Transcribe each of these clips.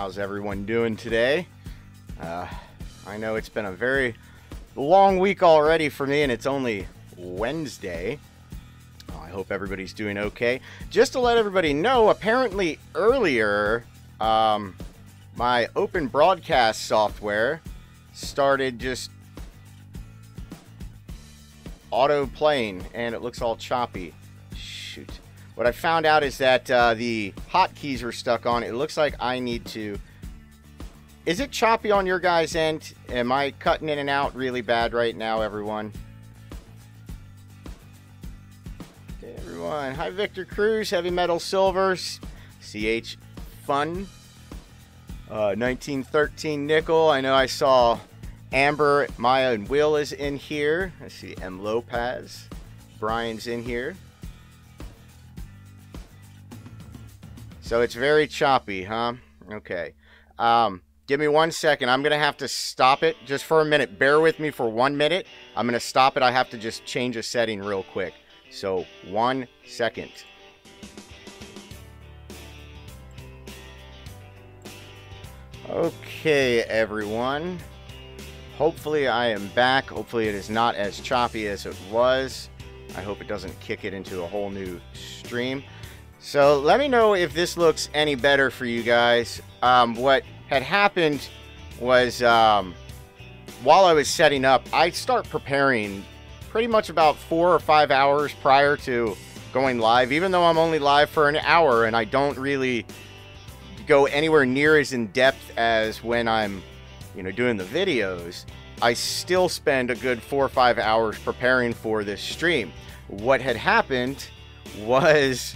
How's everyone doing today? I know it's been a very long week already for me, and it's only Wednesday. I hope everybody's doing okay. Just to let everybody know, apparently earlier, my open broadcast software started just auto playing, and it looks all choppy. Shoot. What I found out is that the hotkeys are stuck on. It looks like I need to... Is it choppy on your guys' end? Am I cutting in and out really bad right now, everyone? Okay, everyone. Hi, Victor Cruz, Heavy Metal Silvers, CH Fun, 1913 Nickel. I know I saw Amber, Maya, and Will is in here. I see M. Lopez. Brian's in here. So it's very choppy, huh? Okay. Give me 1 second. I'm going to have to stop it just for a minute. Bear with me for 1 minute. I'm going to stop it. I have to just change a setting real quick. So 1 second. Okay, everyone. Hopefully I am back. Hopefully it is not as choppy as it was. I hope it doesn't kick it into a whole new stream. So let me know if this looks any better for you guys. What had happened was while I was setting up, I start preparing pretty much about 4 or 5 hours prior to going live, even though I'm only live for an hour and I don't really go anywhere near as in depth as when I'm, doing the videos. I still spend a good 4 or 5 hours preparing for this stream. What had happened was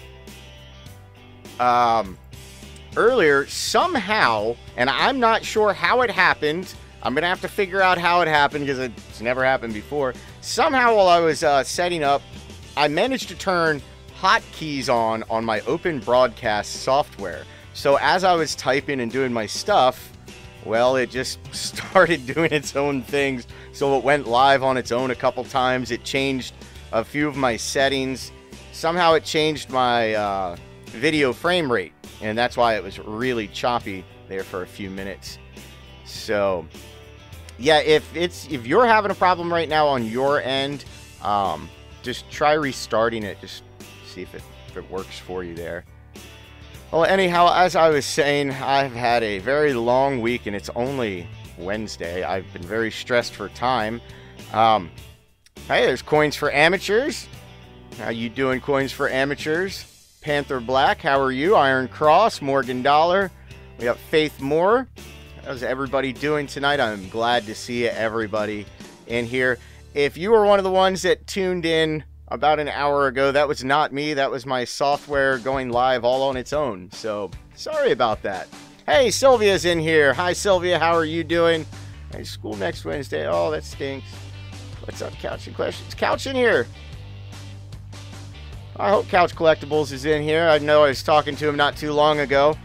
earlier, somehow, and I'm not sure how it happened. I'm gonna have to figure out how it happened because it's never happened before. Somehow, while I was setting up, I managed to turn hotkeys on my open broadcast software. So as I was typing and doing my stuff, well, it just started doing its own things. So it went live on its own a couple times. It changed a few of my settings. Somehow it changed my video frame rate, and that's why it was really choppy there for a few minutes. So yeah, if you're having a problem right now on your end, just try restarting it. Just see if it works for you there. Well, anyhow, as I was saying, I've had a very long week, and it's only Wednesday. I've been very stressed for time. Hey, there's Coins for Amateurs. How you doing, Coins for Amateurs? Panther Black, how are you? Iron Cross, Morgan Dollar. We got Faith Moore. How's everybody doing tonight? I'm glad to see everybody in here. If you were one of the ones that tuned in about an hour ago, that was not me. That was my software going live all on its own. So, sorry about that. Hey, Sylvia's in here. Hi, Sylvia. How are you doing? Hey, school next Wednesday. Oh, that stinks. What's up, Couch and Questions? Couch in here. I hope Couch Collectibles is in here. I know I was talking to him not too long ago.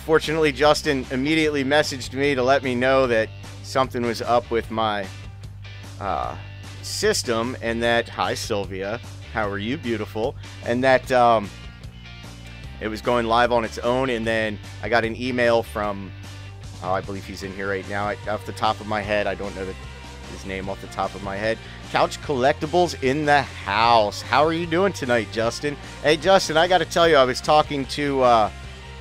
Fortunately, Justin immediately messaged me to let me know that something was up with my system, and that, hi Sylvia, how are you, beautiful, and that it was going live on its own. And then I got an email from, I believe he's in here right now. Off the top of my head, I don't know his name off the top of my head. Couch Collectibles in the house. How are you doing tonight, Justin? Hey, Justin, I got to tell you, I was talking to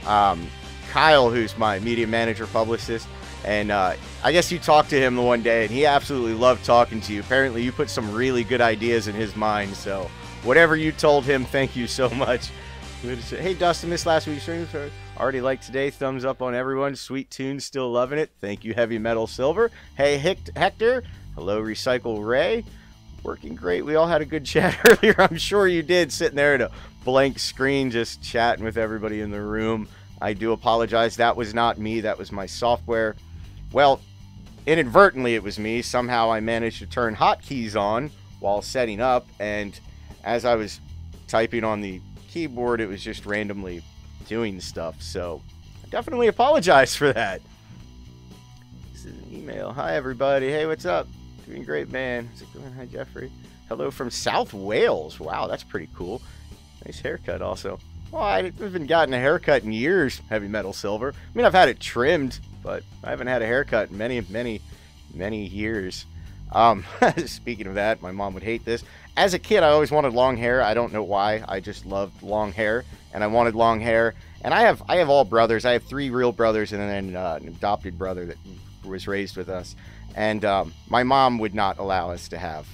Kyle, who's my media manager publicist, and I guess you talked to him the one day, and he absolutely loved talking to you. Apparently, you put some really good ideas in his mind, so whatever you told him, thank you so much. Hey, Dustin, missed last week's stream. Already liked today. Thumbs up on everyone. Sweet tunes, still loving it. Thank you, Heavy Metal Silver. Hey, Hector. Hello, Recycle Ray. Working great. We all had a good chat earlier. I'm sure you did, sitting there at a blank screen just chatting with everybody in the room. I do apologize. That was not me. That was my software. Well, inadvertently it was me. Somehow I managed to turn hotkeys on while setting up, and as I was typing on the keyboard, it was just randomly doing stuff. So I definitely apologize for that. This is an email. Hi, everybody. Hey, what's up? Doing great, man. How's it going? Hi, Jeffrey. Hello from South Wales. Wow, that's pretty cool. Nice haircut also. Well, I haven't gotten a haircut in years, Heavy Metal Silver. I mean, I've had it trimmed, but I haven't had a haircut in many years. Speaking of that, my mom would hate this. As a kid, I always wanted long hair. I don't know why. I just loved long hair, and I wanted long hair. And I have all brothers. I have 3 real brothers and then an adopted brother that was raised with us. And my mom would not allow us to have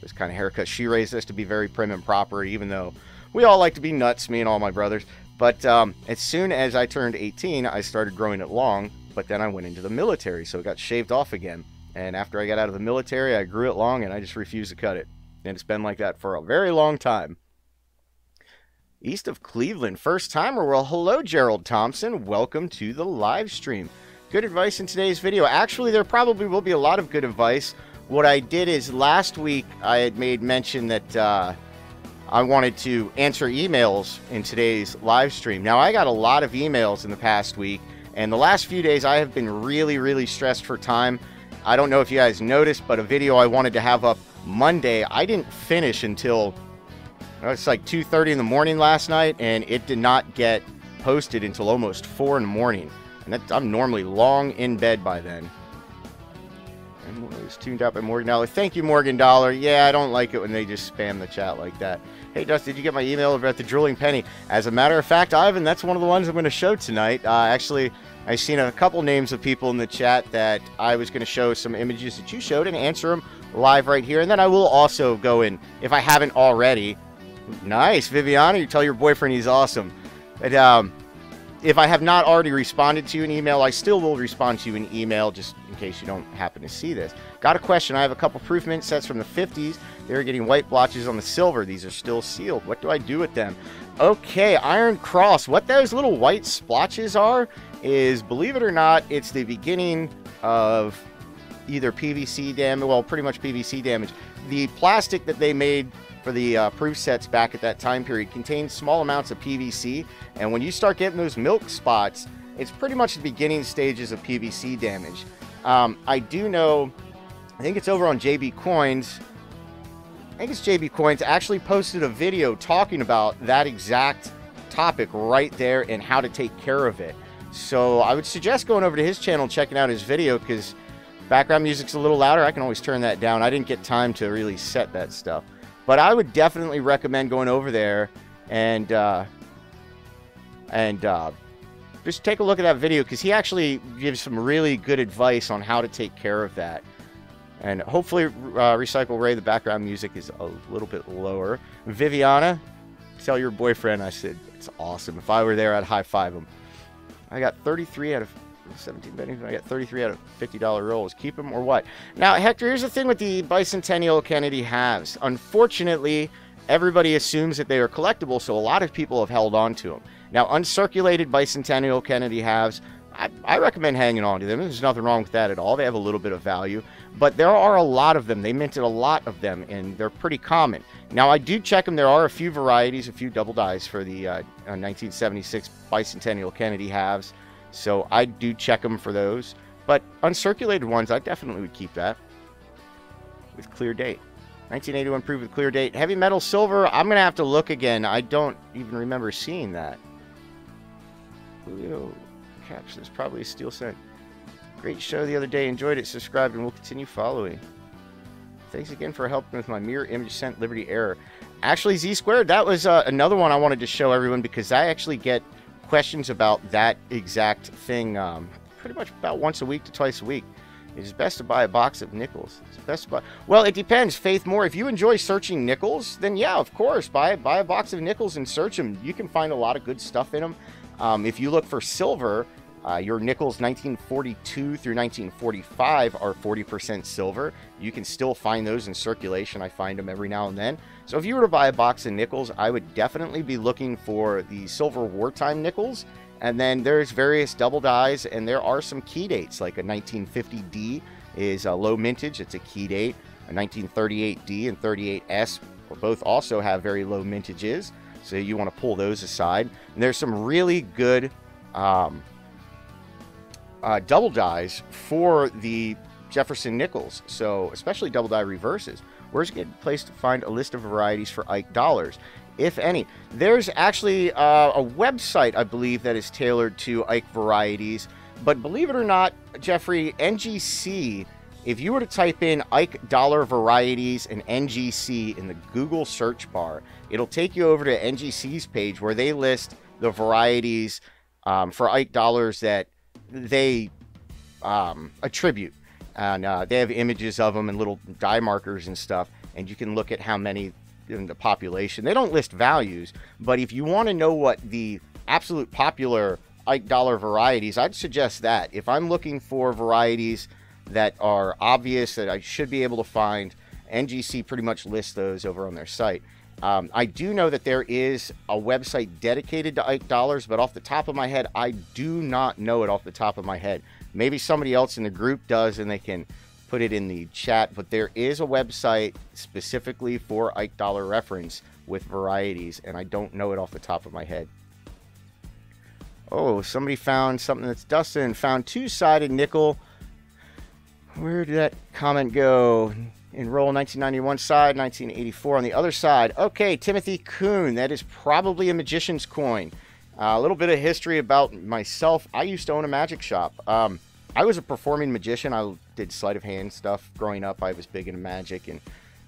this kind of haircut. She raised us to be very prim and proper, even though we all like to be nuts, me and all my brothers. But as soon as I turned 18, I started growing it long, but then I went into the military, so it got shaved off again. And after I got out of the military, I grew it long, and I just refused to cut it. And it's been like that for a very long time. East of Cleveland, first timer. Well, hello, Gerald Thompson. Welcome to the live stream. Good advice in today's video. Actually, there probably will be a lot of good advice. What I did is last week I had made mention that I wanted to answer emails in today's live stream. Now, I got a lot of emails in the past week, and the last few days I have been really stressed for time. I don't know if you guys noticed, but a video I wanted to have up Monday, I didn't finish until it's like 2:30 in the morning last night, and it did not get posted until almost 4 in the morning. And I'm normally long in bed by then. And it was tuned out by Morgan Dollar. Thank you, Morgan Dollar. Yeah, I don't like it when they just spam the chat like that. Hey, Dustin, did you get my email about the Drooling Penny? As a matter of fact, Ivan, that's one of the ones I'm going to show tonight. Actually, I've seen a couple names of people in the chat that I was going to show some images that you showed and answer them live right here. And then I will also go in, if I haven't already. Nice, Viviana, you tell your boyfriend he's awesome. But if I have not already responded to you in email, I still will respond to you in email, just in case you don't happen to see this. Got a question. I have a couple proof mint sets from the 50s. They're getting white blotches on the silver. These are still sealed. What do I do with them? Okay, Iron Cross. What those little white splotches are is, believe it or not, it's the beginning of either PVC damage, well, pretty much PVC damage. The plastic that they made for the proof sets back at that time period contained small amounts of PVC, and when you start getting those milk spots, it's pretty much the beginning stages of PVC damage. I do know, I think it's over on JB Coins, I think it's JB Coins, actually posted a video talking about that exact topic right there and how to take care of it. So I would suggest going over to his channel and checking out his video, because background music's a little louder. I can always turn that down. I didn't get time to really set that stuff. But I would definitely recommend going over there and just take a look at that video, because he actually gives some really good advice on how to take care of that. And hopefully, Recycle Ray, the background music is a little bit lower. Viviana, tell your boyfriend I said it's awesome. If I were there, I'd high five him. I got 33 out of 17 betting. I got 33 out of $50 rolls. Keep them or what? Now, Hector, here's the thing with the Bicentennial Kennedy halves. Unfortunately, everybody assumes that they are collectible, so a lot of people have held on to them. Now, uncirculated Bicentennial Kennedy halves, I recommend hanging on to them. There's nothing wrong with that at all. They have a little bit of value. But there are a lot of them. They minted a lot of them, and they're pretty common. Now, I do check them. There are a few varieties, a few double dies for the 1976 Bicentennial Kennedy halves. So I do check them for those. But uncirculated ones, I definitely would keep that. With clear date. 1981 proved with clear date. Heavy Metal Silver, I'm going to have to look again. I don't even remember seeing that. Julio Caps, there's probably a steel cent. Great show the other day. Enjoyed it. Subscribed and we'll continue following. Thanks again for helping with my mirror image sent Liberty error. Actually, Z Squared, that was another one I wanted to show everyone, because I actually get questions about that exact thing pretty much about once a week to twice a week. It is best to buy a box of nickels. It's best to buy. Well, it depends, Faith Moore. If you enjoy searching nickels, then yeah, of course, buy a box of nickels and search them. You can find a lot of good stuff in them. If you look for silver, your nickels 1942 through 1945 are 40% silver. You can still find those in circulation. I find them every now and then. So if you were to buy a box of nickels, I would definitely be looking for the silver wartime nickels. And then there's various double dies, and there are some key dates, like a 1950D is a low mintage. It's a key date. A 1938D and 38S both also have very low mintages, so you want to pull those aside. And there's some really good double dies for the Jefferson nickels, so especially double die reverses. Where's a good place to find a list of varieties for Ike dollars? if any. There's actually a website, I believe, that is tailored to Ike varieties. But believe it or not, Jeffrey, NGC, if you were to type in Ike dollar varieties and NGC in the Google search bar, it'll take you over to NGC's page where they list the varieties for Ike dollars that they attribute. And they have images of them and little die markers and stuff. And you can look at how many in the population. They don't list values, but if you want to know what the absolute popular Ike dollar varieties, I'd suggest that. If I'm looking for varieties that are obvious that I should be able to find, NGC pretty much lists those over on their site. I do know that there is a website dedicated to Ike dollars, but off the top of my head, I do not know it off the top of my head. Maybe somebody else in the group does and they can put it in the chat, but there is a website specifically for Ike dollar reference with varieties, and I don't know it off the top of my head. Oh, somebody found something. That's Dustin found two-sided nickel. Where did that comment go? Enroll 1991 side, 1984 on the other side. Okay, Timothy Kuhn. That is probably a magician's coin. A little bit of history about myself. I used to own a magic shop. I was a performing magician. I did sleight of hand stuff growing up. I was big into magic, and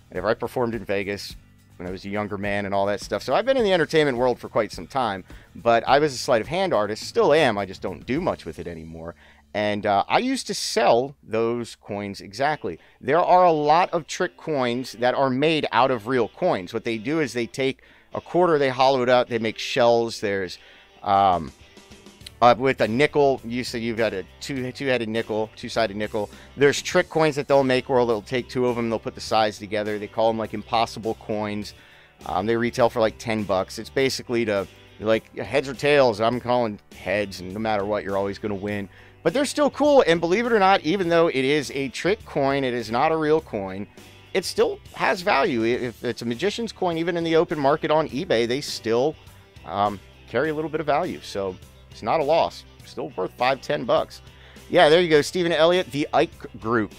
whenever I performed in Vegas when I was a younger man and all that stuff. So I've been in the entertainment world for quite some time, but I was a sleight of hand artist, still am. I just don't do much with it anymore. And I used to sell those coins exactly. There are a lot of trick coins that are made out of real coins. What they do is they take a quarter, they hollow it out, they make shells. There's with a nickel, you've got a two-headed nickel, two-sided nickel. There's trick coins that they'll make where they'll take two of them, they'll put the sides together. They call them like impossible coins. They retail for like $10. It's basically to like heads or tails. I'm calling heads, and no matter what, you're always going to win. But they're still cool, and believe it or not, even though it is a trick coin, it is not a real coin, it still has value. If it's a magician's coin, even in the open market on eBay, they still carry a little bit of value. So it's not a loss. Still worth $5-10. Yeah, there you go, Stephen Elliott, the Ike Group.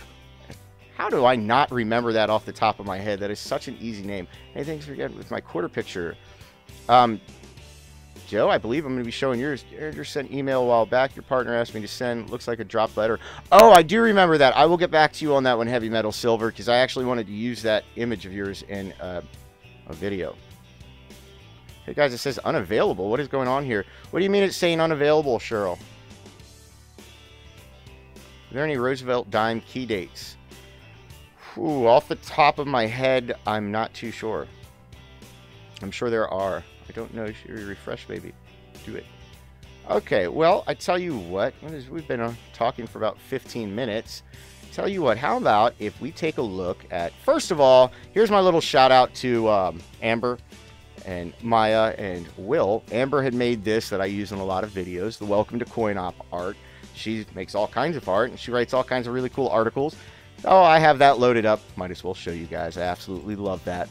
How do I not remember that off the top of my head? That is such an easy name. Hey, thanks for getting with my quarter picture. Joe, I believe I'm going to be showing yours. You sent email a while back. Your partner asked me to send. Looks like a drop letter. Oh, I do remember that. I will get back to you on that one, Heavy Metal Silver, because I actually wanted to use that image of yours in a video. Hey, guys, it says unavailable. What is going on here? What do you mean it's saying unavailable, Cheryl? Are there any Roosevelt dime key dates? Ooh, off the top of my head, I'm not too sure. I'm sure there are. I don't know. Should we refresh, maybe? Do it. Okay, well, I tell you what. We've been talking for about 15 minutes. Tell you what, how about if we take a look at... First of all, here's my little shout out to Amber and Maya and Will. Amber had made this that I use in a lot of videos, the Welcome to Coin Opp art. She makes all kinds of art, and she writes all kinds of really cool articles. Oh, I have that loaded up. Might as well show you guys. I absolutely love that.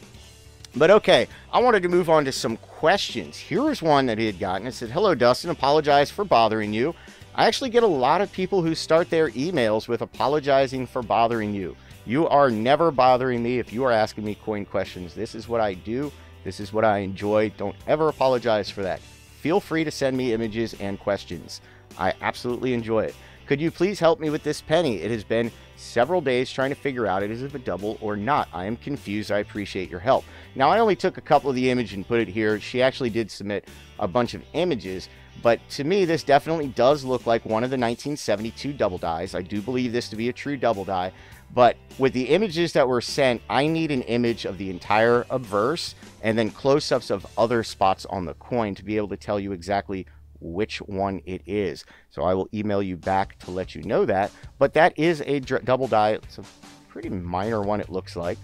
But okay, I wanted to move on to some questions. Here was one that he had gotten. It said, hello, Dustin. Apologize for bothering you. I actually get a lot of people who start their emails with apologizing for bothering you. You are never bothering me if you are asking me coin questions. This is what I do. This is what I enjoy. Don't ever apologize for that. Feel free to send me images and questions. I absolutely enjoy it. Could you please help me with this penny? It has been several days trying to figure out is it a double or not. I am confused. I appreciate your help. Now, I only took a couple of the images and put it here. She actually did submit a bunch of images, but to me, this definitely does look like one of the 1972 double dies. I do believe this to be a true double die, but with the images that were sent, I need an image of the entire obverse and then close-ups of other spots on the coin to be able to tell you exactly which one it is. So I will email you back to let you know that, but that is a double die. It's a pretty minor one, it looks like.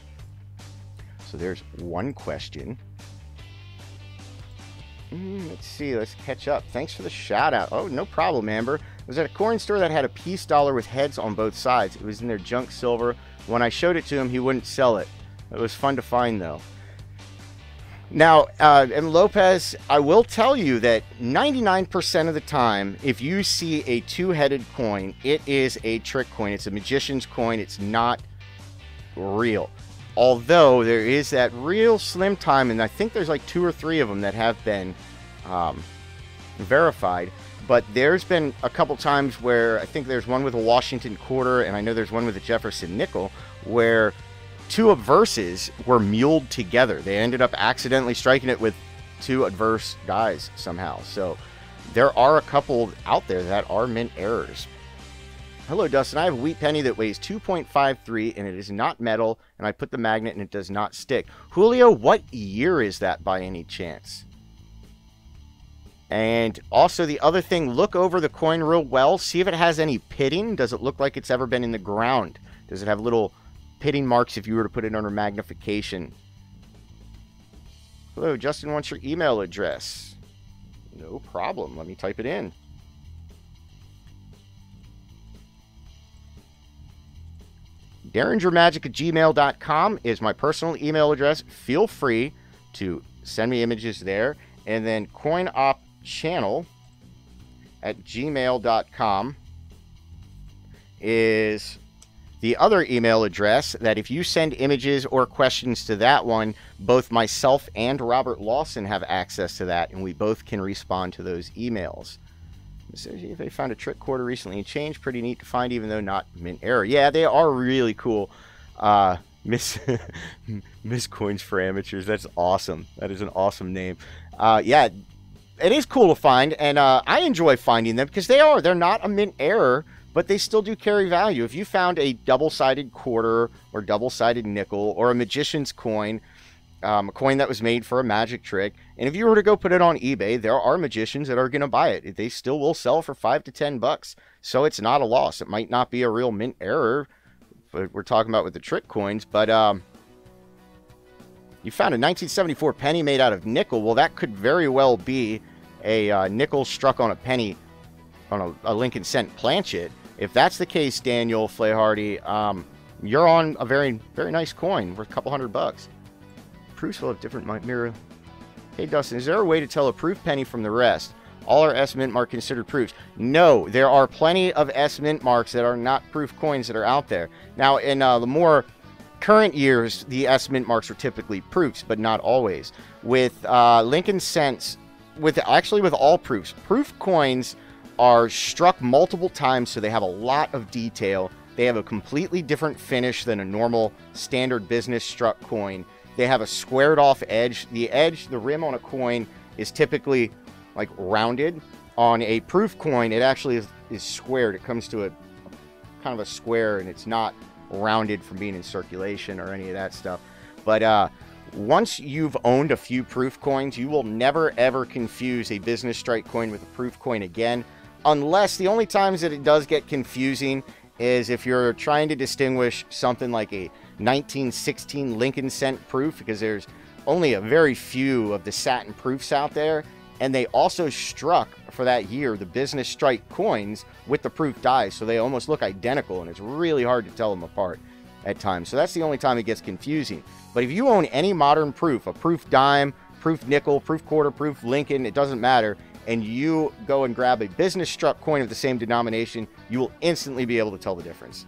So there's one question. Let's see, let's catch up. Thanks for the shout out. Oh, no problem, Amber. I was at a coin store that had a peace dollar with heads on both sides. It was in their junk silver. When I showed it to him, he wouldn't sell it. It was fun to find, though. Now, and Lopez, I will tell you that 99% of the time, if you see a two-headed coin, it is a trick coin. It's a magician's coin. It's not real. Although there is that real slim time, and I think there's like 2 or 3 of them that have been verified. But there's been a couple times where I think there's one with a Washington quarter, and I know there's one with a Jefferson nickel, where 2 adverses were muled together. They ended up accidentally striking it with 2 adverse dies somehow. So there are a couple out there that are mint errors. Hello, Dustin. I have a wheat penny that weighs 2.53 and it is not metal, and I put the magnet and it does not stick. Julio, what year is that by any chance? And also the other thing, look over the coin real well. See if it has any pitting. Does it look like it's ever been in the ground? Does it have little pitting marks if you were to put it under magnification? Hello, Justin wants your email address. No problem. Let me type it in. DerringerMagic@gmail.com is my personal email address. Feel free to send me images there. And then Coin Opp channel at gmail.com is the other email address that if you send images or questions to that one, both myself and Robert Lawson have access to that, and we both can respond to those emails. If they found a trick quarter recently and changed, pretty neat to find, even though not mint error. Yeah, they are really cool. Miss Coins for Amateurs. That's awesome. That is an awesome name. Yeah, it is cool to find, and I enjoy finding them because they're not a mint error, but they still do carry value. If you found a double-sided quarter or double-sided nickel or a magician's coin, a coin that was made for a magic trick, and if you were to go put it on eBay, there are magicians that are going to buy it. They still will sell for $5 to $10, so it's not a loss. It might not be a real mint error, but we're talking about with the trick coins. But you found a 1974 penny made out of nickel. Well, that could very well be a nickel struck on a penny on a Lincoln cent planchet. If that's the case, Daniel Flayhardy, you're on a very, very nice coin worth a couple $100. Proofs will have different mirror. Hey, Dustin, is there a way to tell a proof penny from the rest? All are S mint mark considered proofs. No, there are plenty of S mint marks that are not proof coins that are out there. Now, in the more current years, the S mint marks are typically proofs, but not always. With Lincoln cents, with all proofs, proof coins are struck multiple times, so they have a lot of detail. They have a completely different finish than a normal standard business struck coin. They have a squared off edge. The rim on a coin is typically like rounded. On a proof coin, it actually is squared. It comes to a kind of a square, and it's not rounded from being in circulation or any of that stuff. But once you've owned a few proof coins, you will never ever confuse a business strike coin with a proof coin again, unless the only times that it does get confusing is if you're trying to distinguish something like a 1916 Lincoln cent proof, because there's only a very few of the satin proofs out there, and they also struck for that year the business strike coins with the proof dies, so they almost look identical, and it's really hard to tell them apart at times. So that's the only time it gets confusing. But if you own any modern proof, a proof dime, proof nickel, proof quarter, proof Lincoln, it doesn't matter, and you go and grab a business struck coin of the same denomination, you will instantly be able to tell the difference.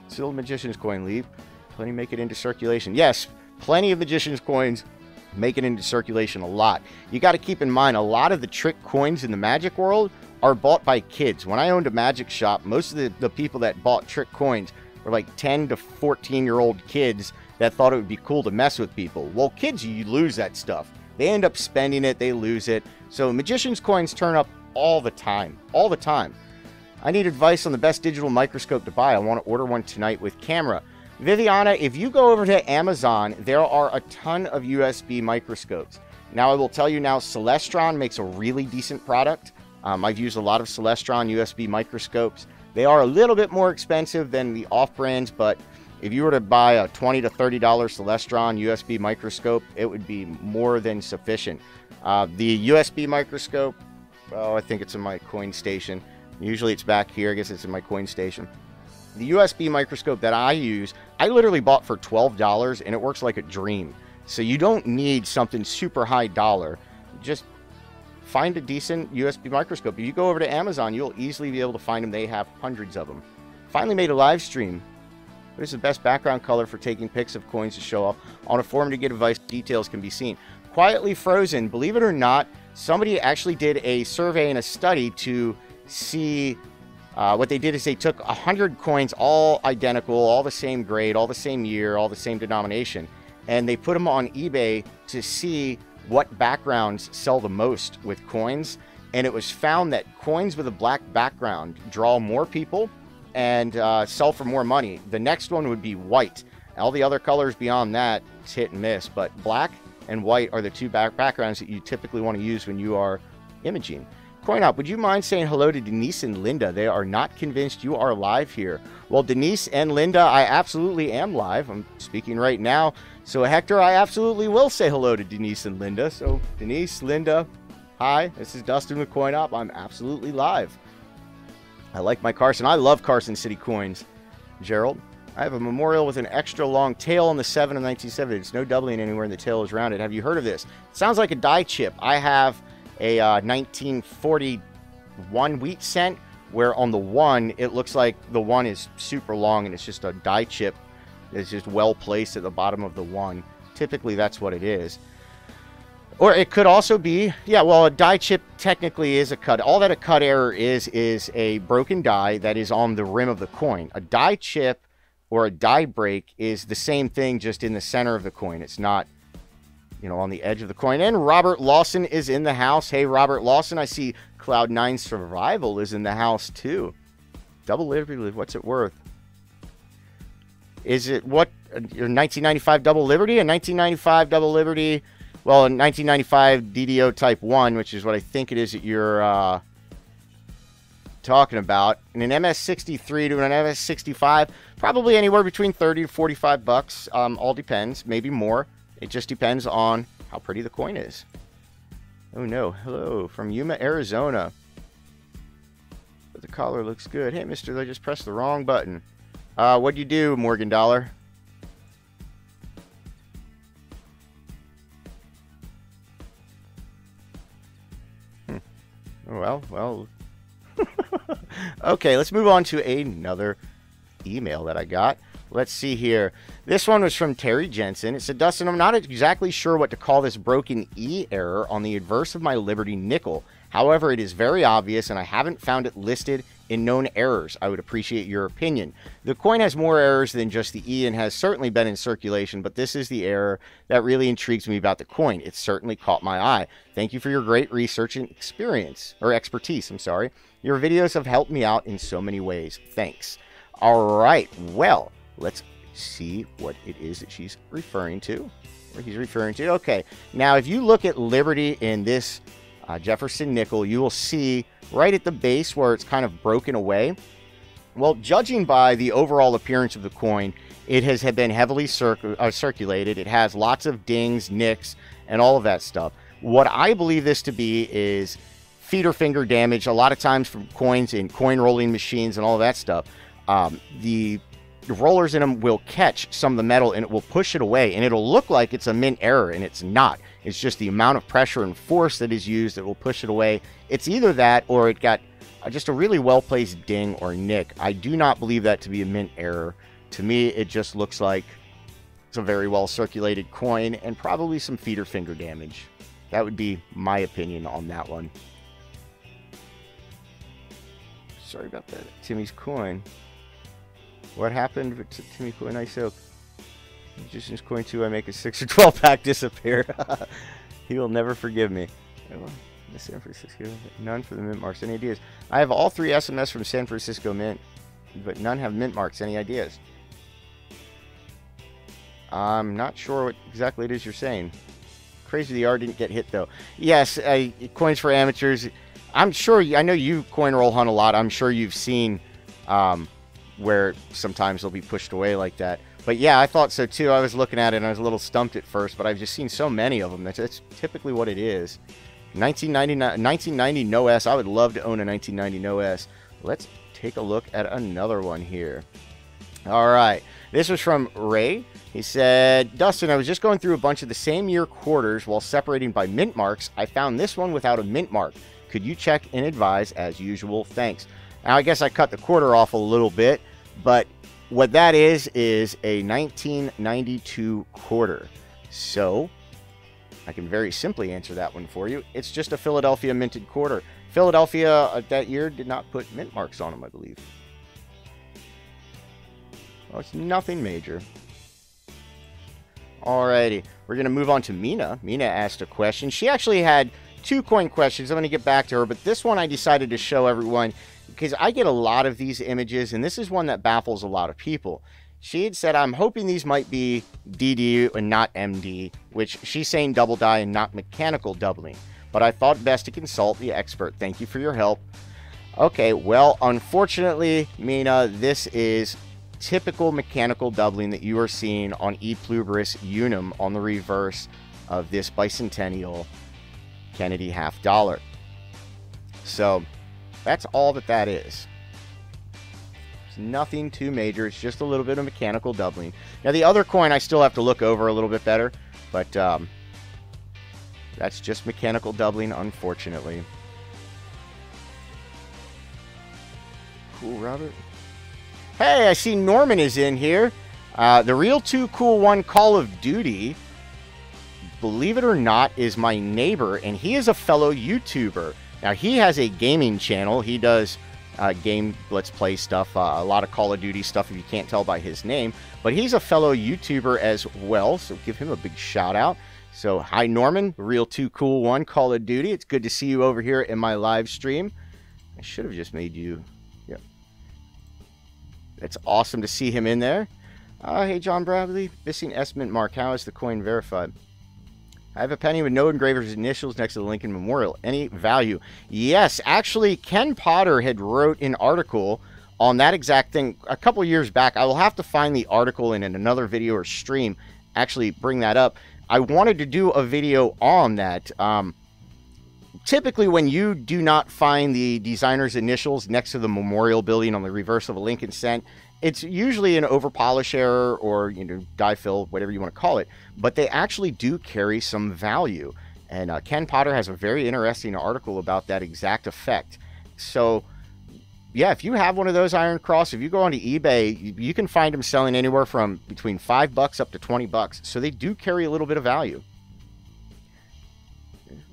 Still magician's coin, Leap. Plenty make it into circulation. Yes, plenty of magician's coins make it into circulation a lot. You got to keep in mind, a lot of the trick coins in the magic world are bought by kids. When I owned a magic shop, most of the people that bought trick coins were like 10 to 14-year-old kids that thought it would be cool to mess with people. Well, kids, you lose that stuff. They end up spending it, they lose it. So magician's coins turn up all the time. All the time. I need advice on the best digital microscope to buy. I want to order one tonight with camera. Viviana, if you go over to Amazon, there are a ton of USB microscopes. Now, I will tell you now, Celestron makes a really decent product. I've used a lot of Celestron USB microscopes. They are a little bit more expensive than the off-brands, but if you were to buy a $20 to $30 Celestron USB microscope, it would be more than sufficient. The USB microscope, well, I think it's in my coin station. Usually it's back here. I guess it's in my coin station. The USB microscope that I use, I literally bought for $12, and it works like a dream. So you don't need something super high dollar. Just find a decent USB microscope. If you go over to Amazon, you'll easily be able to find them. They have hundreds of them. Finally made a live stream. What is the best background color for taking pics of coins to show off? On a forum to get advice, details can be seen. Quietly Frozen, believe it or not, somebody actually did a survey and a study to see... what they did is they took 100 coins, all identical, all the same grade, all the same year, all the same denomination, and they put them on eBay to see what backgrounds sell the most with coins. And it was found that coins with a black background draw more people and sell for more money. The next one would be white. All the other colors beyond that, it's hit and miss. But black and white are the two backgrounds that you typically want to use when you are imaging. Coin Opp, would you mind saying hello to Denise and Linda? They are not convinced you are live here. Well, Denise and Linda, I absolutely am live. I'm speaking right now. So, Hector, I absolutely will say hello to Denise and Linda. So, Denise, Linda, hi. This is Dustin with Coin Opp. I'm absolutely live. I like my Carson. I love Carson City coins. Gerald, I have a memorial with an extra long tail on the 7 of 1970. It's no doubling anywhere, and the tail is rounded. Have you heard of this? It sounds like a die chip. I have a 1941 wheat cent, where on the 1 it looks like the 1 is super long and it's just a die chip that's just well placed at the bottom of the 1. Typically that's what it is. Or it could also be, yeah, well, a die chip technically is a cut. All that a cut error is a broken die that is on the rim of the coin. A die chip or a die break is the same thing, just in the center of the coin. It's not, you know, on the edge of the coin. And Robert Lawson is in the house. Hey, Robert Lawson, I see Cloud9 Survival is in the house too. Double Liberty, what's it worth? Is it what, your 1995 Double Liberty? A 1995 Double Liberty, well, a 1995 DDO Type 1, which is what I think it is that you're talking about. And an MS63 to an MS65, probably anywhere between 30 to 45 bucks. All depends, maybe more. It just depends on how pretty the coin is. Oh no, hello from Yuma, Arizona. But the collar looks good. Hey, mister, I just pressed the wrong button. What'd you do, Morgan Dollar? Well. Okay, let's move on to another email that I got. Let's see here. This one was from Terry Jensen. It said, Dustin, I'm not exactly sure what to call this broken E error on the adverse of my Liberty nickel. However, it is very obvious, and I haven't found it listed in known errors. I would appreciate your opinion. The coin has more errors than just the E and has certainly been in circulation, but this is the error that really intrigues me about the coin. It certainly caught my eye. Thank you for your great research and expertise. I'm sorry. Your videos have helped me out in so many ways. Thanks. All right. Well, let's see what it is that she's referring to, or he's referring to. Okay, now if you look at Liberty in this Jefferson nickel, you will see right at the base where it's kind of broken away. Well, judging by the overall appearance of the coin, it has been heavily circulated. It has lots of dings, nicks, and all of that stuff. What I believe this to be is feeder finger damage, a lot of times from coins in coin rolling machines and all of that stuff. The rollers in them will catch some of the metal and it will push it away, and it'll look like it's a mint error, and it's not. It's just the amount of pressure and force that is used that will push it away. It's either that or it got just a really well-placed ding or nick. I do not believe that to be a mint error. To me, it just looks like it's a very well-circulated coin and probably some feeder finger damage. That would be my opinion on that one. Sorry about that. Timmy's coin. What happened to Timmy Coin Ice Oak? Just in coin 2, I make a 6 or 12 pack disappear. He will never forgive me. San Francisco, none for the mint marks. Any ideas? I have all 3 SMS from San Francisco Mint, but none have mint marks. Any ideas? I'm not sure what exactly it is you're saying. Crazy the R didn't get hit though. Yes, coins for amateurs. I'm sure. I know you coin roll hunt a lot. I'm sure you've seen where sometimes they'll be pushed away like that. But yeah, I thought so too. I was looking at it and I was a little stumped at first, but I've just seen so many of them. That's typically what it is. 1990 No S. I would love to own a 1990 No S. Let's take a look at another one here. All right. This was from Ray. He said, Dustin, I was just going through a bunch of the same year quarters while separating by mint marks. I found this one without a mint mark. Could you check and advise as usual? Thanks. Now, I guess I cut the quarter off a little bit, but what that is a 1992 quarter. So I can very simply answer that one for you. It's just a Philadelphia minted quarter. Philadelphia that year did not put mint marks on them, I believe. Well, it's nothing major. Alrighty, we're going to move on to Mina. Mina asked a question. She actually had 2 coin questions. I'm going to get back to her, but this one I decided to show everyone because I get a lot of these images, and this is one that baffles a lot of people. She had said, I'm hoping these might be DD and not MD, which she's saying double die and not mechanical doubling. But I thought best to consult the expert. Thank you for your help. Okay, well, unfortunately, Mina, this is typical mechanical doubling that you are seeing on E Pluribus Unum on the reverse of this bicentennial Kennedy half dollar. So that's all that is. It's nothing too major. It's just a little bit of mechanical doubling. Now the other coin I still have to look over a little bit better, but that's just mechanical doubling, unfortunately. Cool, Robert. Hey, I see Norman is in here. The Real 2 Cool 1 Call of Duty, believe it or not, is my neighbor, and he is a fellow YouTuber. Now, he has a gaming channel. He does game Let's Play stuff, a lot of Call of Duty stuff, if you can't tell by his name. But he's a fellow YouTuber as well, so give him a big shout out. So, hi, Norman, Real 2 Cool 1 Call of Duty. It's good to see you over here in my live stream. I should have just made you... Yep. It's awesome to see him in there. Hey, John Bradley. Missing estimate mark. How is the coin verified? I have a penny with no engraver's initials next to the Lincoln Memorial. Any value? Yes, actually, Ken Potter had wrote an article on that exact thing a couple years back. I will have to find the article in another video or stream, actually bring that up. I wanted to do a video on that. Typically, when you do not find the designer's initials next to the memorial building on the reverse of a Lincoln cent, it's usually an overpolish error or, you know, dye fill, whatever you want to call it. But they actually do carry some value. And Ken Potter has a very interesting article about that exact effect. So, yeah, if you have one of those Iron Cross, if you go onto eBay, you can find them selling anywhere from between $5 up to $20. So they do carry a little bit of value.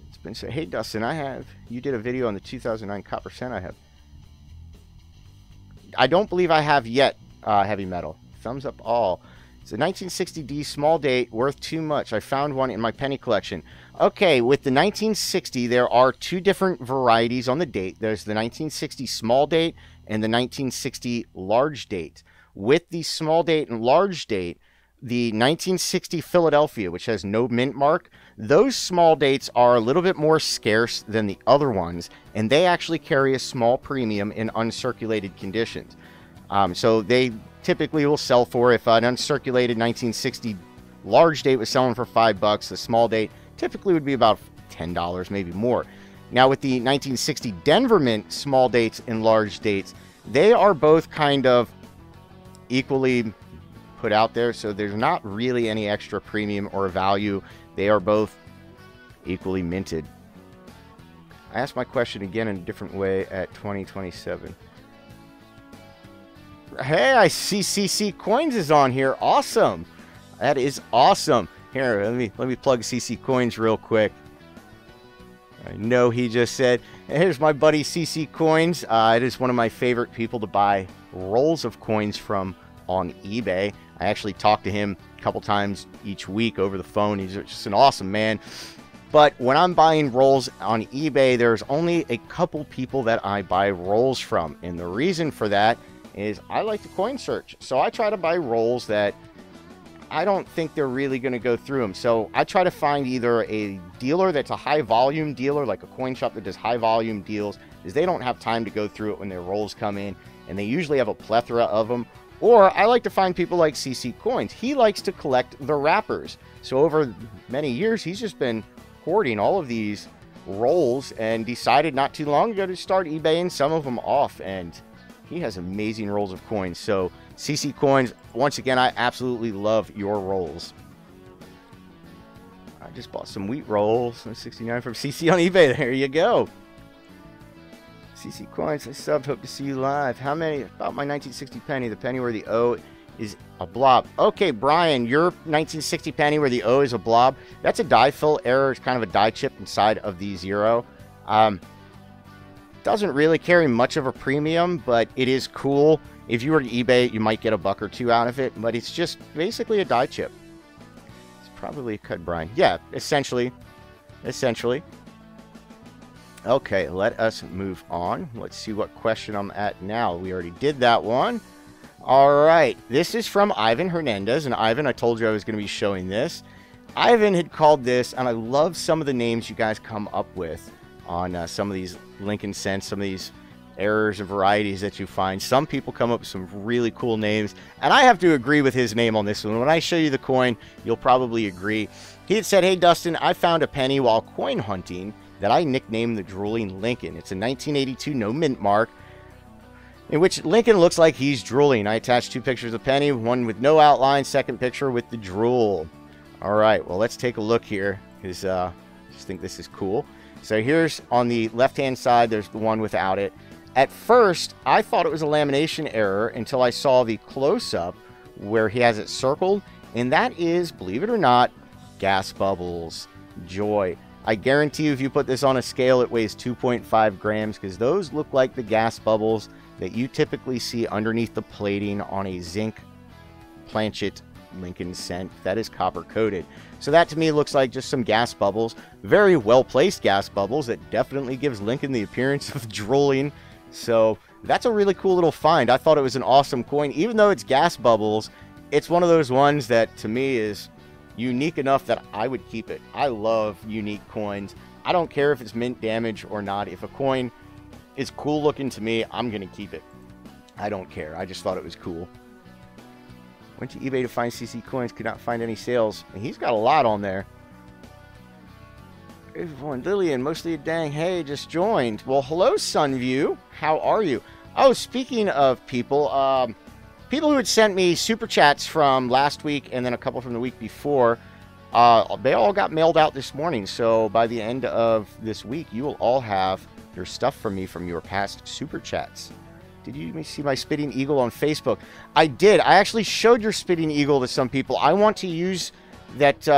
It's been said, hey, Dustin, you did a video on the 2009 copper cent I have. I don't believe I have yet, heavy metal. Thumbs up all. It's a 1960D small date worth too much. I found one in my penny collection. Okay, with the 1960, there are 2 different varieties on the date. There's the 1960 small date and the 1960 large date. With the small date and large date, the 1960 Philadelphia, which has no mint mark, those small dates are a little bit more scarce than the other ones, and they actually carry a small premium in uncirculated conditions. So they typically will sell for, if an uncirculated 1960 large date was selling for $5, the small date typically would be about $10, maybe more. Now with the 1960 Denver Mint small dates and large dates, they are both kind of equally put out there, so there's not really any extra premium or value. They are both equally minted. I asked my question again in a different way at 2027. Hey, I see CC Coins is on here. Awesome. That is awesome. Here, let me plug CC Coins real quick. I know he just said, here's my buddy CC Coins. It is one of my favorite people to buy rolls of coins from on eBay. I actually talk to him a couple times each week over the phone. He's just an awesome man. But when I'm buying rolls on eBay, there's only a couple people that I buy rolls from. And the reason for that is I like to coin search. So I try to buy rolls that I don't think they're really going to go through them. So I try to find either a dealer that's a high volume dealer, like a coin shop that does high volume deals, is they don't have time to go through it when their rolls come in. And they usually have a plethora of them. Or I like to find people like CC Coins. He likes to collect the wrappers. So over many years, he's just been hoarding all of these rolls and decided not too long ago to start eBaying some of them off. And he has amazing rolls of coins. So CC Coins, once again, I absolutely love your rolls. I just bought some wheat rolls, 69 from CC on eBay. There you go. CC Coins, I subbed. Hope to see you live. How many? About my 1960 penny. The penny where the O is a blob. Okay, Brian, your 1960 penny where the O is a blob. That's a die fill error. It's kind of a die chip inside of the 0. Doesn't really carry much of a premium, but it is cool. If you were to eBay it, you might get a buck or two out of it, but it's just basically a die chip. It's probably a cut, Brian. Yeah, essentially. Okay, let us move on. Let's see what question I'm at now. We already did that one. All right, this is from Ivan Hernandez, and Ivan, I told you I was going to be showing this. Ivan had called this, and I love some of the names you guys come up with on some of these Lincoln Cents, some of these errors and varieties that you find. Some people come up with some really cool names, and I have to agree with his name on this one. When I show you the coin, you'll probably agree. He had said, hey, Dustin, I found a penny while coin hunting that I nicknamed the Drooling Lincoln. It's a 1982 no mint mark, in which Lincoln looks like he's drooling. I attached 2 pictures of penny, one with no outline, second picture with the drool. All right, well, let's take a look here, because I just think this is cool. So here's on the left-hand side, there's the one without it. At first, I thought it was a lamination error until I saw the close-up where he has it circled, and that is, believe it or not, gas bubbles. Joy. I guarantee you if you put this on a scale, it weighs 2.5 grams, because those look like the gas bubbles that you typically see underneath the plating on a zinc planchet Lincoln Cent that is copper coated. So that to me looks like just some gas bubbles. Very well placed gas bubbles that definitely gives Lincoln the appearance of drooling. So that's a really cool little find. I thought it was an awesome coin. Even though it's gas bubbles, it's one of those ones that to me is unique enough that I would keep it. I love unique coins. I don't care if it's mint damage or not. If a coin is cool looking to me, I'm going to keep it. I don't care. I just thought it was cool. Went to eBay to find CC Coins. Could not find any sales. And he's got a lot on there. Lillian, mostly a dang. Hey, just joined. Well, hello, Sunview. How are you? Oh, speaking of people, people who had sent me super chats from last week and then a couple from the week before, they all got mailed out this morning. So by the end of this week, you will all have your stuff from me from your past super chats. Did you see my spitting eagle on Facebook? I did. I actually showed your spitting eagle to some people. I want to use that,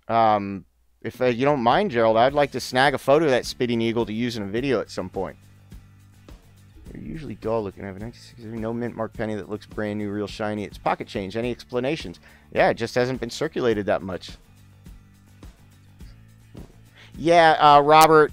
if you don't mind, Gerald, I'd like to snag a photo of that spitting eagle to use in a video at some point. They're usually dull looking. I have a 1963 no mint mark penny that looks brand new, real shiny. It's pocket change. Any explanations? Yeah, it just hasn't been circulated that much. Yeah, Robert,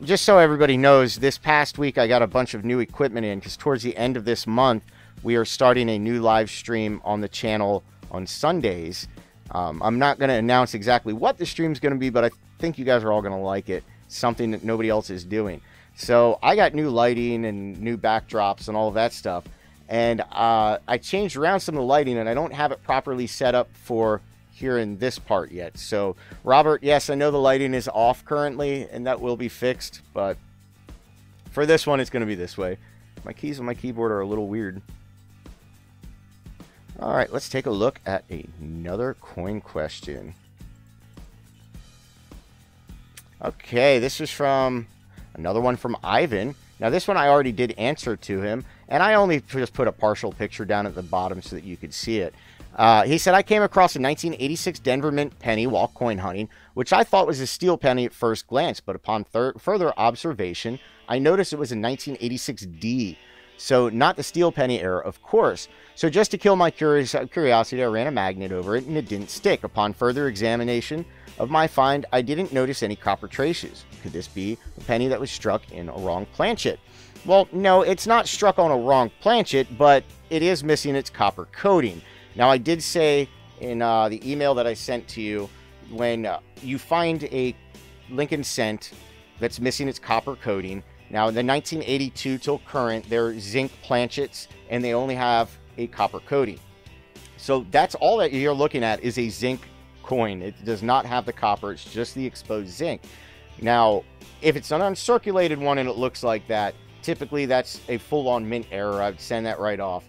just so everybody knows, this past week I got a bunch of new equipment in because towards the end of this month, we are starting a new live stream on the channel on Sundays. I'm not going to announce exactly what the stream's going to be, but I think you guys are all going to like it. Something that nobody else is doing. So I got new lighting and new backdrops and all of that stuff. And I changed around some of the lighting, and I don't have it properly set up for here in this part yet. So, Robert, yes, I know the lighting is off currently, and that will be fixed. But for this one, it's going to be this way. My keys on my keyboard are a little weird. All right, let's take a look at another coin question. Okay, this is from another one from Ivan. Now, this one I already did answer to him, and I only just put a partial picture down at the bottom so that you could see it. He said, I came across a 1986 Denver Mint penny while coin hunting, which I thought was a steel penny at first glance, but upon further observation, I noticed it was a 1986D. So not the steel penny error, of course. So just to kill my curiosity, I ran a magnet over it, and it didn't stick. Upon further examination of my find, I didn't notice any copper traces. Could this be a penny that was struck in a wrong planchet? Well, no, it's not struck on a wrong planchet, but it is missing its copper coating. Now, I did say in the email that I sent to you, when you find a Lincoln Cent that's missing its copper coating, now in the 1982 till current, they're zinc planchets, and they only have a copper coating. So that's all that you're looking at is a zinc coin. It does not have the copper. It's just the exposed zinc. Now, if it's an uncirculated one and it looks like that, typically that's a full-on mint error. I'd send that right off.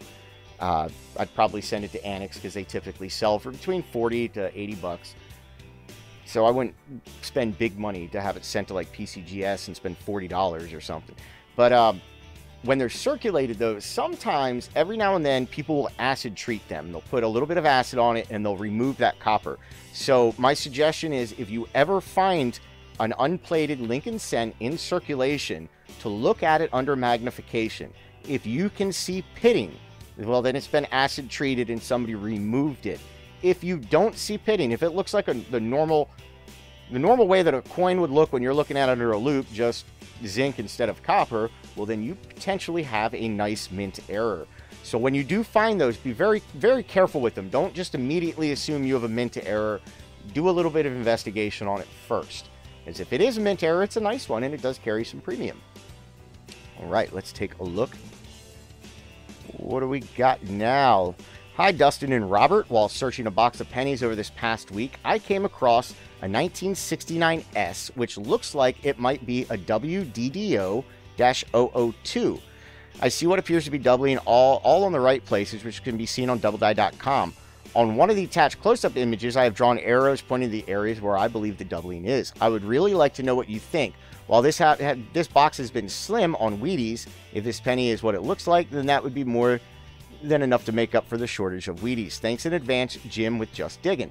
I'd probably send it to Annex because they typically sell for between 40 to 80 bucks. So I wouldn't spend big money to have it sent to like PCGS and spend $40 or something. But when they're circulated, though, sometimes every now and then people will acid treat them. They'll put a little bit of acid on it and they'll remove that copper. So my suggestion is, if you ever find an unplated Lincoln cent in circulation, to look at it under magnification. If you can see pitting, well, then it's been acid treated and somebody removed it. If you don't see pitting, if it looks like the normal way that a coin would look when you're looking at it under a loop, just zinc instead of copper, well, then you potentially have a nice mint error. So when you do find those, be very, very careful with them. Don't just immediately assume you have a mint error. Do a little bit of investigation on it first. As if it is a mint error, it's a nice one, and it does carry some premium. All right, let's take a look. What do we got now? Hi, Dustin and Robert. While searching a box of pennies over this past week, I came across a 1969S, which looks like it might be a WDDO-002. I see what appears to be doubling all on the right places, which can be seen on doubledie.com. On one of the attached close-up images, I have drawn arrows pointing to the areas where I believe the doubling is. I would really like to know what you think. While this box has been slim on Wheaties, if this penny is what it looks like, then that would be more than enough to make up for the shortage of Wheaties. Thanks in advance, Jim with Just Diggin'.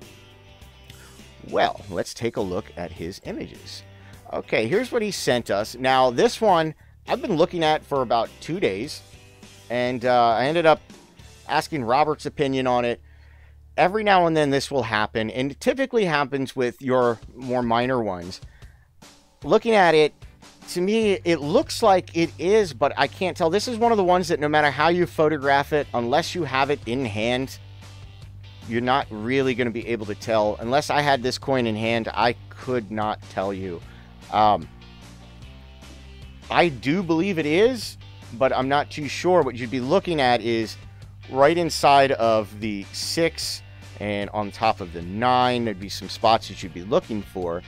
Well, let's take a look at his images. Okay, here's what he sent us. Now, this one I've been looking at for about 2 days, and I ended up asking Robert's opinion on it. Every now and then this will happen, and it typically happens with your more minor ones. Looking at it, to me, it looks like it is, but I can't tell. This is one of the ones that no matter how you photograph it, unless you have it in hand, you're not really going to be able to tell. Unless I had this coin in hand, I could not tell you. I do believe it is, but I'm not too sure. What you'd be looking at is right inside of the 6 and on top of the 9. There'd be some spots that you'd be looking for.